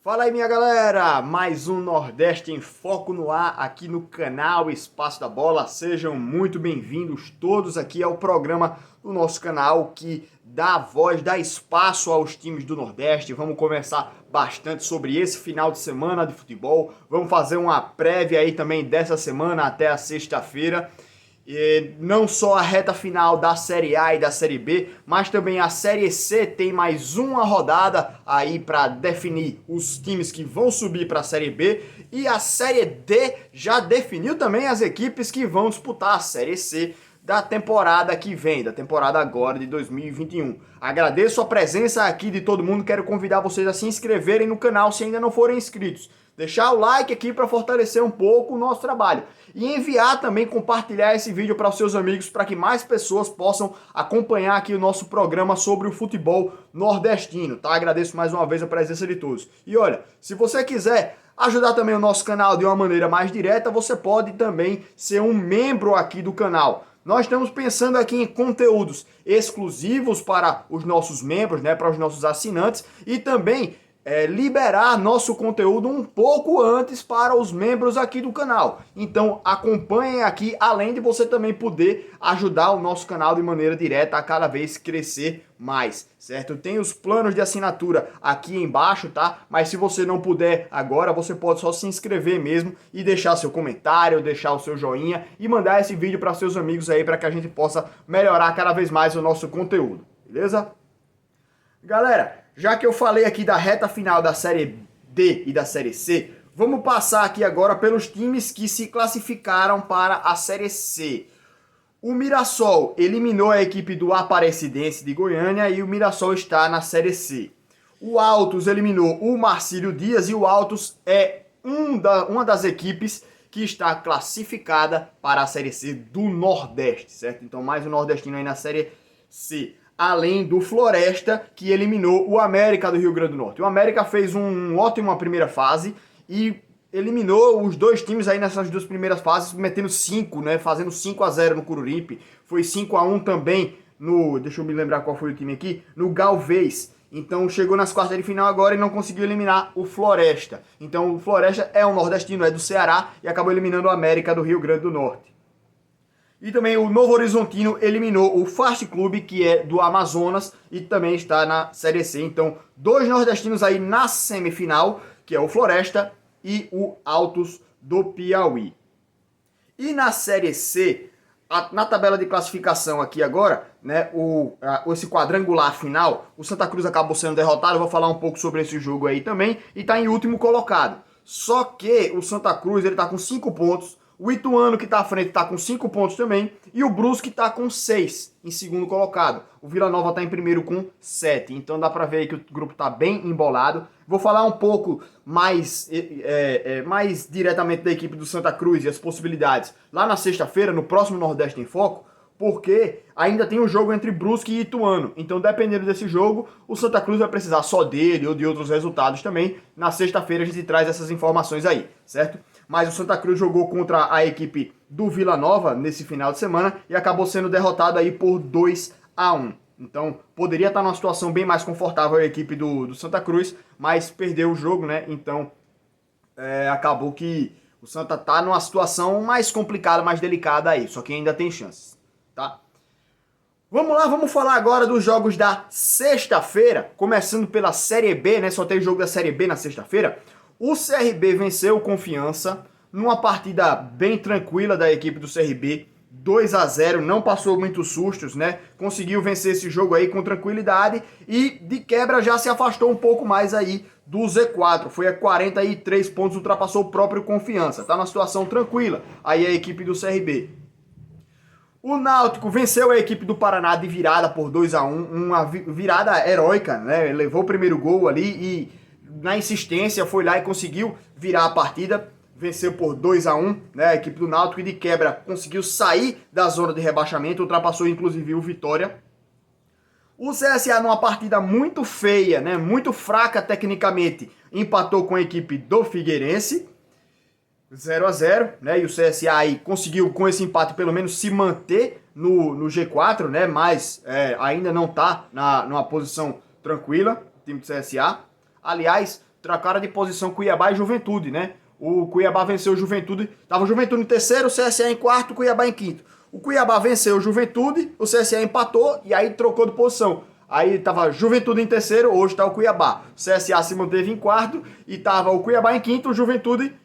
Fala aí, minha galera! Mais um Nordeste em Foco no ar aqui no canal Espaço da Bola. Sejam muito bem-vindos todos aqui ao programa do nosso canal que dá voz, dá espaço aos times do Nordeste. Vamos conversar bastante sobre esse final de semana de futebol. Vamos fazer uma prévia aí também dessa semana até a sexta-feira. E não só a reta final da Série A e da Série B, mas também a Série C tem mais uma rodada aí para definir os times que vão subir para a Série B, e a Série D já definiu também as equipes que vão disputar a Série C da temporada que vem, da temporada agora de 2021. Agradeço a presença aqui de todo mundo, quero convidar vocês a se inscreverem no canal se ainda não forem inscritos. Deixar o like aqui para fortalecer um pouco o nosso trabalho. E enviar também, compartilhar esse vídeo para os seus amigos, para que mais pessoas possam acompanhar aqui o nosso programa sobre o futebol nordestino, tá? Agradeço mais uma vez a presença de todos. E olha, se você quiser ajudar também o nosso canal de uma maneira mais direta, você pode também ser um membro aqui do canal. Nós estamos pensando aqui em conteúdos exclusivos para os nossos membros, né, para os nossos assinantes, e também liberar nosso conteúdo um pouco antes para os membros aqui do canal. Então acompanhem aqui, além de você também poder ajudar o nosso canal de maneira direta a cada vez crescer mais, certo? Tem os planos de assinatura aqui embaixo, tá? Mas se você não puder agora, você pode só se inscrever mesmo e deixar seu comentário, deixar o seu joinha e mandar esse vídeo para seus amigos aí, para que a gente possa melhorar cada vez mais o nosso conteúdo, beleza? Galera, já que eu falei aqui da reta final da Série D e da Série C, vamos passar aqui agora pelos times que se classificaram para a Série C. O Mirassol eliminou a equipe do Aparecidense de Goiânia e o Mirassol está na Série C. O Altos eliminou o Marcílio Dias e o Altos é uma das equipes que está classificada para a Série C do Nordeste, certo? Então mais um nordestino aí na Série C. Além do Floresta, que eliminou o América do Rio Grande do Norte. O América fez uma ótima primeira fase e eliminou os dois times aí nessas duas primeiras fases, metendo 5, né, fazendo 5-0 no Coruripe. Foi 5-1 também no, deixa eu me lembrar qual foi o time aqui, no Galvez. Então chegou nas quartas de final agora e não conseguiu eliminar o Floresta. Então o Floresta é um nordestino, é do Ceará, e acabou eliminando o América do Rio Grande do Norte. E também o Novo Horizontino eliminou o Fast Club, que é do Amazonas, e também está na Série C. Então, dois nordestinos aí na semifinal, que é o Floresta e o Altos do Piauí. E na Série C, na tabela de classificação aqui agora, né, esse quadrangular final, o Santa Cruz acabou sendo derrotado. Eu vou falar um pouco sobre esse jogo aí também, e está em último colocado. Só que o Santa Cruz ele está com 5 pontos, o Ituano, que está à frente, está com 5 pontos também. E o Brusque está com 6 em segundo colocado. O Vila Nova está em primeiro com 7. Então dá para ver aí que o grupo está bem embolado. Vou falar um pouco mais diretamente da equipe do Santa Cruz e as possibilidades lá na sexta-feira, no próximo Nordeste em Foco, porque ainda tem um jogo entre Brusque e Ituano. Então, dependendo desse jogo, o Santa Cruz vai precisar só dele ou de outros resultados também. Na sexta-feira a gente traz essas informações aí, certo? Mas o Santa Cruz jogou contra a equipe do Vila Nova nesse final de semana e acabou sendo derrotado aí por 2-1. Então, poderia estar numa situação bem mais confortável a equipe do Santa Cruz, mas perdeu o jogo, né? Então, acabou que o Santa está numa situação mais complicada, mais delicada aí, só que ainda tem chances, tá? Vamos lá, vamos falar agora dos jogos da sexta-feira, começando pela Série B, né? Só tem jogo da Série B na sexta-feira. O CRB venceu o Confiança numa partida bem tranquila da equipe do CRB, 2-0, não passou muitos sustos, né? Conseguiu vencer esse jogo aí com tranquilidade e de quebra já se afastou um pouco mais aí do Z4. Foi a 43 pontos, ultrapassou o próprio Confiança. Tá numa situação tranquila aí a equipe do CRB. O Náutico venceu a equipe do Paraná de virada por 2-1, uma virada heróica, né? Levou o primeiro gol ali e na insistência foi lá e conseguiu virar a partida, venceu por 2-1, né, a equipe do Náutico, e de quebra conseguiu sair da zona de rebaixamento, ultrapassou inclusive o Vitória. O CSA, numa partida muito feia, né, muito fraca tecnicamente, empatou com a equipe do Figueirense, 0-0, né, e o CSA aí conseguiu com esse empate pelo menos se manter no G4, né, mas ainda não está numa posição tranquila, o time do CSA. Aliás, trocaram de posição Cuiabá e Juventude, né? O Cuiabá venceu o Juventude, tava o Juventude em terceiro, o CSA em quarto, o Cuiabá em quinto. O Cuiabá venceu o Juventude, o CSA empatou e aí trocou de posição. Aí tava Juventude em terceiro, hoje tá o Cuiabá. O CSA se manteve em quarto e tava o Cuiabá em quinto, o Juventude...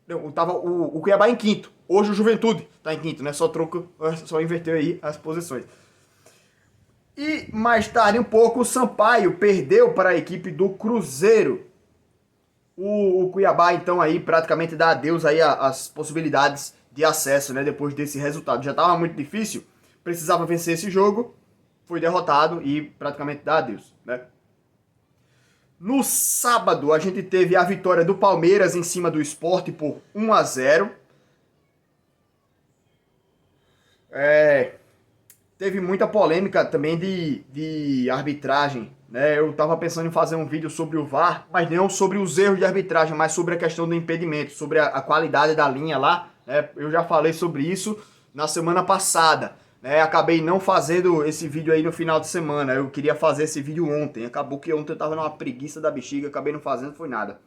Não, tava o Cuiabá em quinto. Hoje o Juventude tá em quinto, né? Só inverteu aí as posições. E mais tarde um pouco o Sampaio perdeu para a equipe do Cruzeiro. O Cuiabá então aí praticamente dá adeus aí às possibilidades de acesso, né? Depois desse resultado. Já estava muito difícil, precisava vencer esse jogo, foi derrotado e praticamente dá adeus, né? No sábado a gente teve a vitória do Palmeiras em cima do Sport por 1-0. Teve muita polêmica também de arbitragem, né? Eu tava pensando em fazer um vídeo sobre o VAR, mas não sobre os erros de arbitragem, mas sobre a questão do impedimento, sobre a qualidade da linha lá, né? Eu já falei sobre isso na semana passada, né? Acabei não fazendo esse vídeo aí no final de semana, eu queria fazer esse vídeo ontem, acabou que ontem eu tava numa preguiça da bexiga, acabei não fazendo, foi nada.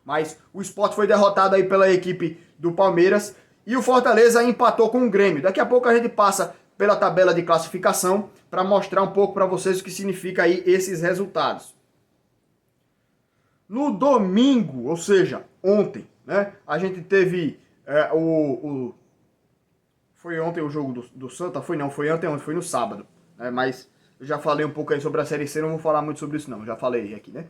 Mas o Sport foi derrotado aí pela equipe do Palmeiras e o Fortaleza empatou com o Grêmio. Daqui a pouco a gente passa pela tabela de classificação para mostrar um pouco para vocês o que significa aí esses resultados. No domingo, ou seja, ontem, né, a gente teve foi ontem o jogo do Santa? Foi não, foi ontem, foi no sábado, né, mas eu já falei um pouco aí sobre a Série C, não vou falar muito sobre isso não, já falei aqui, né.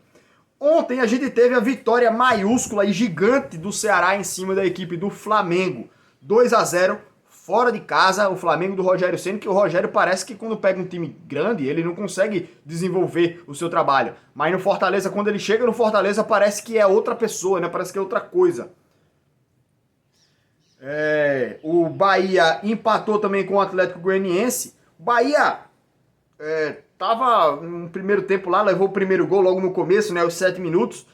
Ontem a gente teve a vitória maiúscula e gigante do Ceará em cima da equipe do Flamengo, 2-0, fora de casa, o Flamengo do Rogério Ceni, que o Rogério parece que quando pega um time grande, ele não consegue desenvolver o seu trabalho. Mas no Fortaleza, quando ele chega no Fortaleza, parece que é outra pessoa, né? Parece que é outra coisa. O Bahia empatou também com o Atlético Goianiense. O Bahia tava no primeiro tempo lá, levou o primeiro gol logo no começo, né? Os 7 minutos.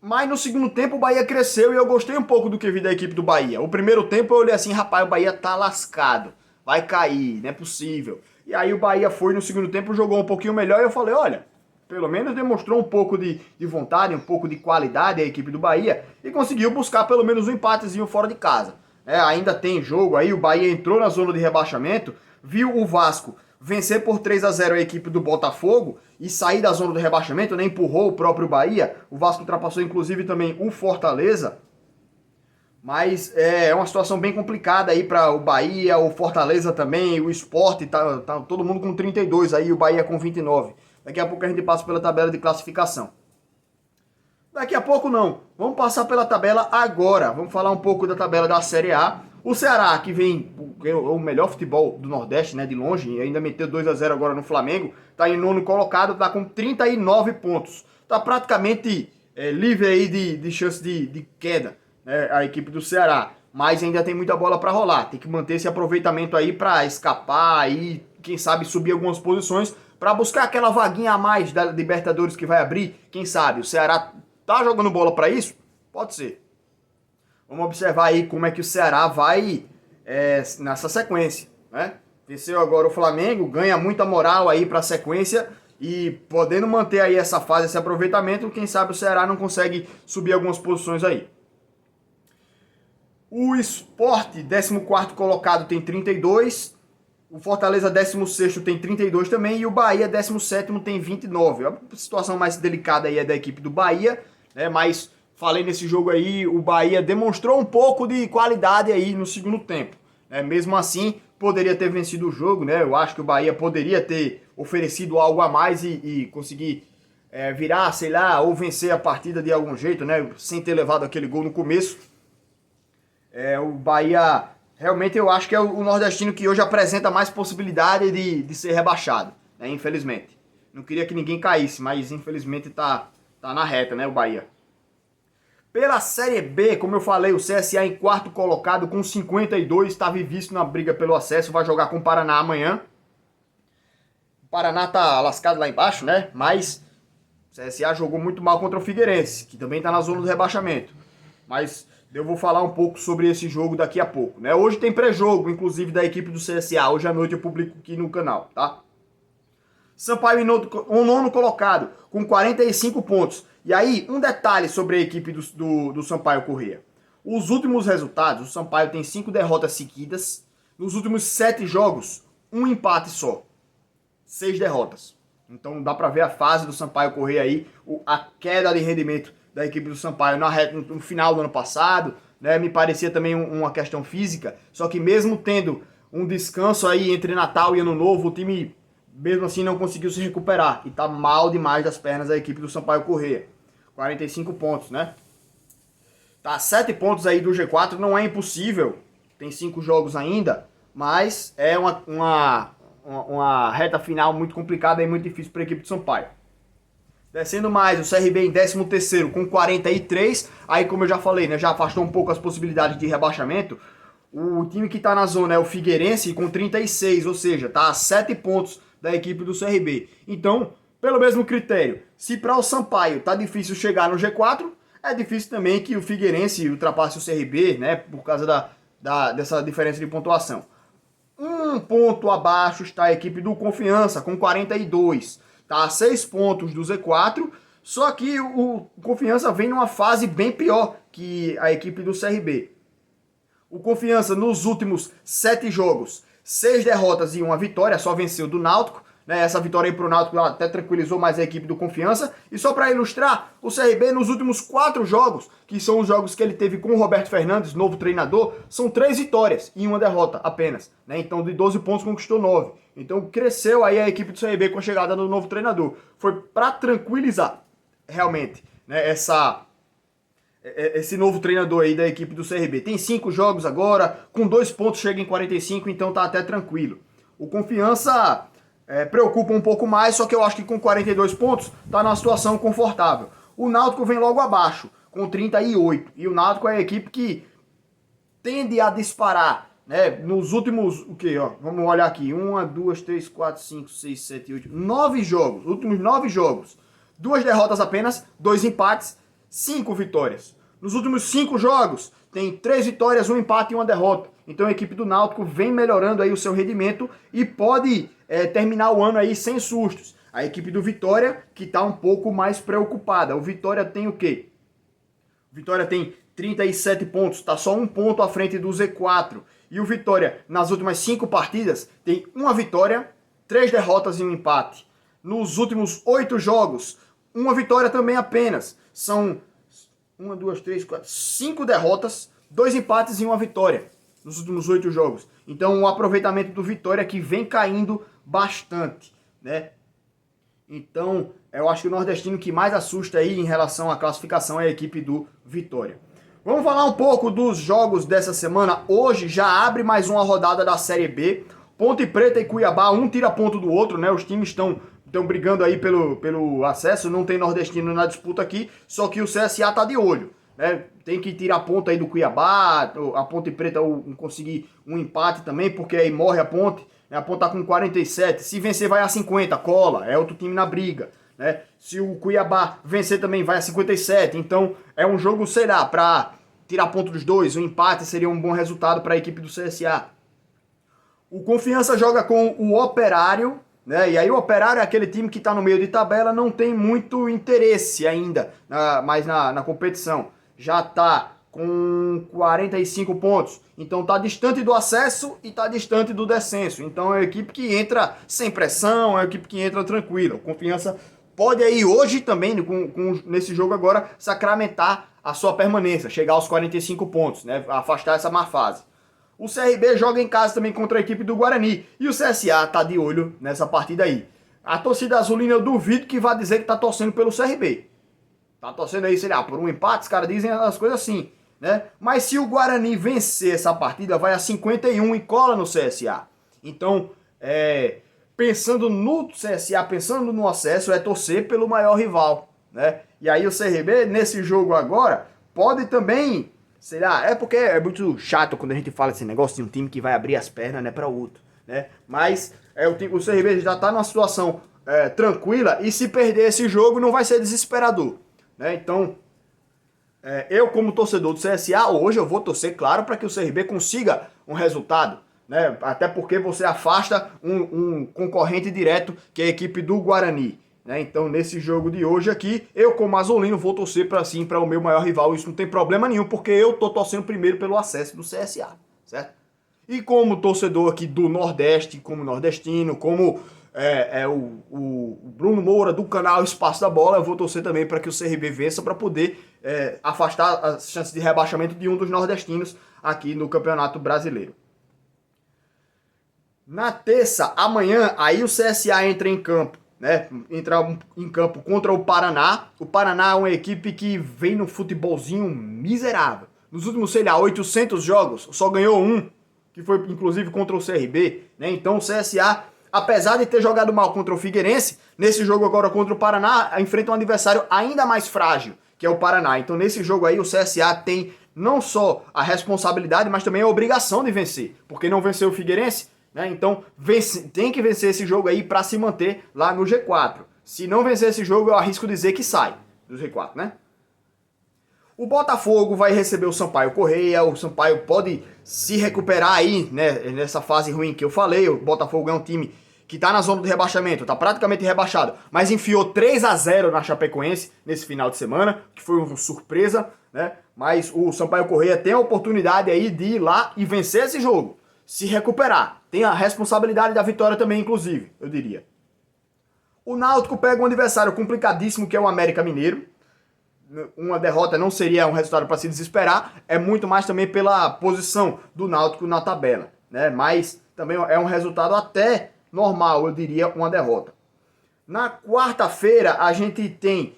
Mas no segundo tempo o Bahia cresceu e eu gostei um pouco do que vi da equipe do Bahia. O primeiro tempo eu olhei assim, rapaz, o Bahia tá lascado, vai cair, não é possível. E aí o Bahia foi no segundo tempo, jogou um pouquinho melhor e eu falei, olha, pelo menos demonstrou um pouco de vontade, um pouco de qualidade a equipe do Bahia e conseguiu buscar pelo menos um empatezinho fora de casa. Ainda tem jogo aí, o Bahia entrou na zona de rebaixamento, viu o Vasco vencer por 3-0 a equipe do Botafogo e sair da zona do rebaixamento, né? Empurrou o próprio Bahia. O Vasco ultrapassou inclusive também o Fortaleza. Mas é uma situação bem complicada aí para o Bahia, o Fortaleza também, o Sport, tá todo mundo com 32 aí, o Bahia com 29. Daqui a pouco a gente passa pela tabela de classificação. Daqui a pouco não, vamos passar pela tabela agora. Vamos falar um pouco da tabela da Série A. O Ceará, que vem o melhor futebol do Nordeste, né, de longe, e ainda meteu 2-0 agora no Flamengo, tá em nono colocado, tá com 39 pontos. Tá praticamente livre aí de chance de queda, né, a equipe do Ceará. Mas ainda tem muita bola para rolar. Tem que manter esse aproveitamento aí para escapar e, quem sabe, subir algumas posições para buscar aquela vaguinha a mais da Libertadores que vai abrir. Quem sabe? O Ceará tá jogando bola para isso? Pode ser. Vamos observar aí como é que o Ceará vai nessa sequência, né? Venceu agora o Flamengo, ganha muita moral aí para a sequência e podendo manter aí essa fase, esse aproveitamento, quem sabe o Ceará não consegue subir algumas posições aí. O Sport, 14º colocado, tem 32, o Fortaleza, 16º, tem 32 também e o Bahia, 17º, tem 29. A situação mais delicada aí é da equipe do Bahia, né? Mas falei nesse jogo aí, o Bahia demonstrou um pouco de qualidade aí no segundo tempo. Mesmo assim, poderia ter vencido o jogo, né? Eu acho que o Bahia poderia ter oferecido algo a mais e conseguir virar, sei lá, ou vencer a partida de algum jeito, né? Sem ter levado aquele gol no começo. O Bahia, realmente eu acho que é o nordestino que hoje apresenta mais possibilidade de ser rebaixado, né? Infelizmente. Não queria que ninguém caísse, mas infelizmente tá na reta, né, o Bahia. Pela Série B, como eu falei, o CSA em quarto colocado com 52, está visto na briga pelo acesso, vai jogar com o Paraná amanhã. O Paraná tá lascado lá embaixo, né? Mas o CSA jogou muito mal contra o Figueirense, que também está na zona do rebaixamento. Mas eu vou falar um pouco sobre esse jogo daqui a pouco, né? Hoje tem pré-jogo, inclusive, da equipe do CSA. Hoje à noite eu publico aqui no canal, tá? Sampaio em nono colocado, com 45 pontos. E aí, um detalhe sobre a equipe do Sampaio Corrêa. Os últimos resultados, o Sampaio tem 5 derrotas seguidas. Nos últimos 7 jogos, um empate só. 6 derrotas. Então dá pra ver a fase do Sampaio Corrêa aí, a queda de rendimento da equipe do Sampaio no final do ano passado, né? Me parecia também uma questão física, só que mesmo tendo um descanso aí entre Natal e Ano Novo, o time mesmo assim não conseguiu se recuperar e tá mal demais das pernas a equipe do Sampaio Corrêa. 45 pontos, né? Tá 7 pontos aí do G4, não é impossível, tem 5 jogos ainda, mas é uma reta final muito complicada e muito difícil para a equipe de Sampaio. Descendo mais, o CRB em 13º com 43, aí como eu já falei, né, já afastou um pouco as possibilidades de rebaixamento. O time que está na zona é o Figueirense com 36, ou seja, está a 7 pontos da equipe do CRB. Então, pelo mesmo critério, se para o Sampaio tá difícil chegar no G4, é difícil também que o Figueirense ultrapasse o CRB, né, por causa dessa diferença de pontuação. Um ponto abaixo está a equipe do Confiança, com 42. Está a 6 pontos do Z4, só que o Confiança vem numa fase bem pior que a equipe do CRB. O Confiança, nos últimos 7 jogos, 6 derrotas e 1 vitória, só venceu do Náutico. Né? Essa vitória aí pro Náutico até tranquilizou mais a equipe do Confiança. E só para ilustrar, o CRB nos últimos 4 jogos, que são os jogos que ele teve com o Roberto Fernandes, novo treinador, são 3 vitórias e 1 derrota apenas. Né? Então de 12 pontos conquistou 9. Então cresceu aí a equipe do CRB com a chegada do novo treinador. Foi para tranquilizar realmente, né, esse novo treinador aí da equipe do CRB. Tem 5 jogos agora, com 2 pontos chega em 45, então tá até tranquilo. O Confiança preocupa um pouco mais, só que eu acho que com 42 pontos tá numa situação confortável. O Náutico vem logo abaixo, com 38. E o Náutico é a equipe que tende a disparar, né? Nos últimos, o que, ó? Vamos olhar aqui. 1, 2, 3, 4, 5, 6, 7, 8, 9 jogos. Últimos 9 jogos. 2 derrotas apenas, 2 empates, 5 vitórias. Nos últimos 5 jogos, tem 3 vitórias, 1 empate e 1 derrota. Então a equipe do Náutico vem melhorando aí o seu rendimento e pode terminar o ano aí sem sustos. A equipe do Vitória, que está um pouco mais preocupada. O Vitória tem o quê? O Vitória tem 37 pontos, está só 1 ponto à frente do Z4. E o Vitória, nas últimas 5 partidas, tem 1 vitória, 3 derrotas e 1 empate. Nos últimos 8 jogos, 1 vitória também apenas. São 1, 2, 3, 4, 5 derrotas, 2 empates e 1 vitória nos últimos 8 jogos. Então o aproveitamento do Vitória que vem caindo bastante, né? Então eu acho que o nordestino que mais assusta aí em relação à classificação é a equipe do Vitória. Vamos falar um pouco dos jogos dessa semana. Hoje já abre mais uma rodada da Série B. Ponte Preta e Cuiabá, um tira ponto do outro, né? Os times estão brigando aí pelo acesso, não tem nordestino na disputa aqui, só que o CSA tá de olho, né? Tem que tirar ponto aí do Cuiabá, a Ponte Preta conseguir um empate também, porque aí morre a Ponte, né? A Ponte tá com 47, se vencer vai a 50, cola, é outro time na briga, né? Se o Cuiabá vencer também vai a 57, então é um jogo, sei lá, pra tirar ponto dos dois, um empate seria um bom resultado para a equipe do CSA. O Confiança joga com o Operário, né? E aí o Operário é aquele time que está no meio de tabela, não tem muito interesse ainda mais na competição. Já está com 45 pontos, então está distante do acesso e está distante do descenso. Então é uma equipe que entra sem pressão, é uma equipe que entra tranquila. O Confiança pode aí hoje também, nesse jogo agora, sacramentar a sua permanência, chegar aos 45 pontos, né? Afastar essa má fase. O CRB joga em casa também contra a equipe do Guarani. E o CSA tá de olho nessa partida aí. A torcida azulina, eu duvido que vá dizer que tá torcendo pelo CRB. Tá torcendo aí, sei lá, por um empate, os caras dizem as coisas assim, né? Mas se o Guarani vencer essa partida, vai a 51 e cola no CSA. Então, pensando no CSA, pensando no acesso, é torcer pelo maior rival, né? E aí o CRB, nesse jogo agora, pode também... Será? É porque é muito chato quando a gente fala esse negócio de um time que vai abrir as pernas, né, para outro, né? Mas o CRB já tá numa situação tranquila e se perder esse jogo não vai ser desesperador, né? Então, eu como torcedor do CSA, hoje eu vou torcer, claro, para que o CRB consiga um resultado, né? Até porque você afasta um concorrente direto, que é a equipe do Guarani. né? Então, nesse jogo de hoje aqui, eu como azulino vou torcer para o meu maior rival. Isso não tem problema nenhum, porque eu tô torcendo primeiro pelo acesso do CSA, certo? E como torcedor aqui do Nordeste, como nordestino, como o Bruno Moura do canal Espaço da Bola, eu vou torcer também para que o CRB vença para poder afastar as chances de rebaixamento de um dos nordestinos aqui no Campeonato Brasileiro. Na terça, amanhã, aí o CSA entra em campo, né? Entra em campo contra o Paraná. O Paraná é uma equipe que vem no futebolzinho miserável. Nos últimos, 800 jogos, só ganhou um, que foi inclusive contra o CRB, né? Então o CSA, apesar de ter jogado mal contra o Figueirense, nesse jogo agora contra o Paraná, enfrenta um adversário ainda mais frágil, que é o Paraná. Então nesse jogo aí o CSA tem não só a responsabilidade, mas também a obrigação de vencer, porque não venceu o Figueirense, né? Então tem que vencer esse jogo aí para se manter lá no G4. Se não vencer esse jogo, eu arrisco dizer que sai do G4, né? O Botafogo vai receber o Sampaio Corrêa. O Sampaio pode se recuperar aí, né, nessa fase ruim que eu falei. O Botafogo é um time que tá na zona do rebaixamento, tá praticamente rebaixado, mas enfiou 3-0 na Chapecoense nesse final de semana, que foi uma surpresa, né? Mas o Sampaio Corrêa tem a oportunidade aí de ir lá e vencer esse jogo, se recuperar. Tem a responsabilidade da vitória também, inclusive, eu diria. O Náutico pega um adversário complicadíssimo, que é o América Mineiro. Uma derrota não seria um resultado para se desesperar, é muito mais também pela posição do Náutico na tabela, né? Mas também é um resultado até normal, eu diria, uma derrota. Na quarta-feira a gente tem,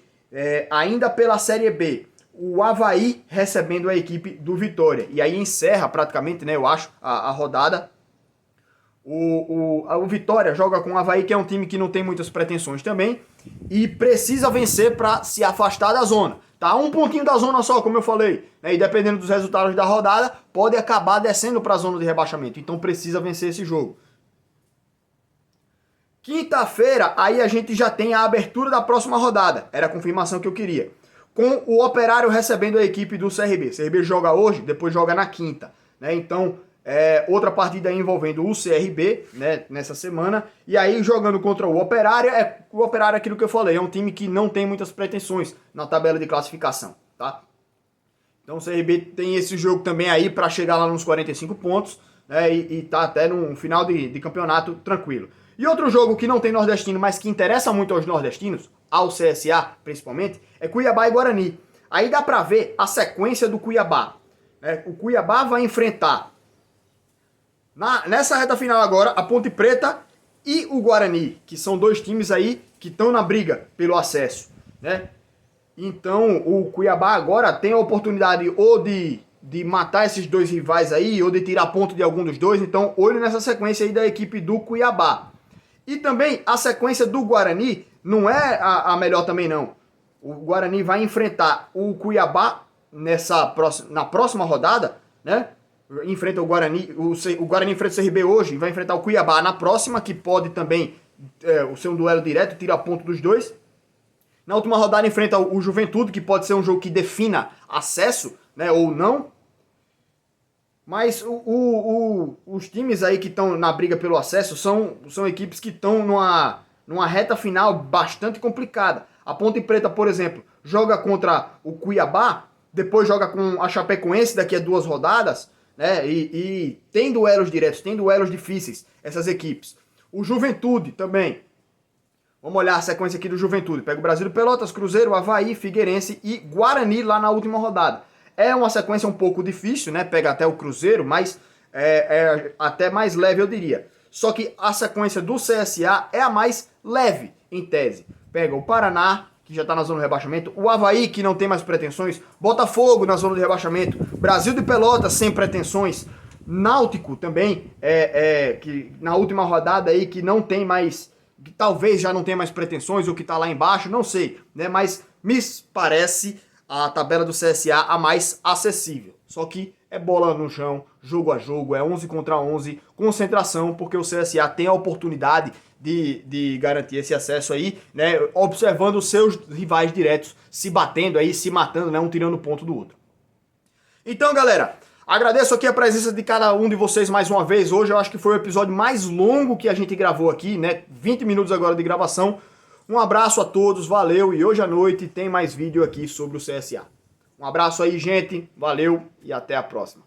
ainda pela Série B, o Avaí recebendo a equipe do Vitória. E aí encerra praticamente, né, eu acho, a rodada. O Vitória joga com o Avaí, que é um time que não tem muitas pretensões também, e precisa vencer para se afastar da zona. Tá um pontinho da zona só, como eu falei, né? E dependendo dos resultados da rodada, pode acabar descendo para a zona de rebaixamento. Então precisa vencer esse jogo. Quinta-feira, aí a gente já tem a abertura da próxima rodada. Era a confirmação que eu queria. Com o Operário recebendo a equipe do CRB. O CRB joga hoje, depois joga na quinta, né? Então, outra partida envolvendo o CRB, né, nessa semana. E aí, jogando contra o Operário, o Operário é aquilo que eu falei, é um time que não tem muitas pretensões na tabela de classificação, tá? Então o CRB tem esse jogo também aí para chegar lá nos 45 pontos, né, e tá até no final de campeonato tranquilo. E outro jogo que não tem nordestino, mas que interessa muito aos nordestinos, ao CSA principalmente, é Cuiabá e Guarani. Aí dá pra ver a sequência do Cuiabá, né? O Cuiabá vai enfrentar, nessa reta final agora, a Ponte Preta e o Guarani, que são dois times aí que estão na briga pelo acesso, né? Então o Cuiabá agora tem a oportunidade ou de matar esses dois rivais aí, ou de tirar ponto de algum dos dois. Então olho nessa sequência aí da equipe do Cuiabá. E também a sequência do Guarani não é a melhor também não. O Guarani vai enfrentar o Cuiabá na próxima rodada, né? Enfrenta o Guarani enfrenta o CRB hoje e vai enfrentar o Cuiabá na próxima, que pode também ser um duelo direto, tira ponto dos dois. Na última rodada enfrenta o Juventude, que pode ser um jogo que defina acesso, né, ou não. Mas os times aí que estão na briga pelo acesso são equipes que estão numa reta final bastante complicada. A Ponte Preta, por exemplo, joga contra o Cuiabá, depois joga com a Chapecoense daqui a 2 rodadas, né? E tem duelos diretos, tem duelos difíceis, essas equipes. O Juventude também. Vamos olhar a sequência aqui do Juventude. Pega o Brasil de Pelotas, Cruzeiro, Avaí, Figueirense e Guarani lá na última rodada. É uma sequência um pouco difícil, né? Pega até o Cruzeiro, mas é até mais leve, eu diria. Só que a sequência do CSA é a mais leve, em tese. Pega o Paraná, que já está na zona do rebaixamento, o Avaí, que não tem mais pretensões, Botafogo na zona do rebaixamento, Brasil de Pelotas sem pretensões, Náutico também, que na última rodada aí, que não tem mais, que talvez já não tenha mais pretensões, ou que está lá embaixo, não sei, né? Mas me parece a tabela do CSA a mais acessível. Só que é bola no chão, jogo a jogo, é 11 contra 11, concentração, porque o CSA tem a oportunidade de garantir esse acesso aí, né, observando os seus rivais diretos se batendo aí, se matando, né, um tirando ponto do outro. Então, galera, agradeço aqui a presença de cada um de vocês mais uma vez. Hoje eu acho que foi o episódio mais longo que a gente gravou aqui, né, 20 minutos agora de gravação. Um abraço a todos, valeu, e hoje à noite tem mais vídeo aqui sobre o CSA. Um abraço aí, gente, valeu e até a próxima.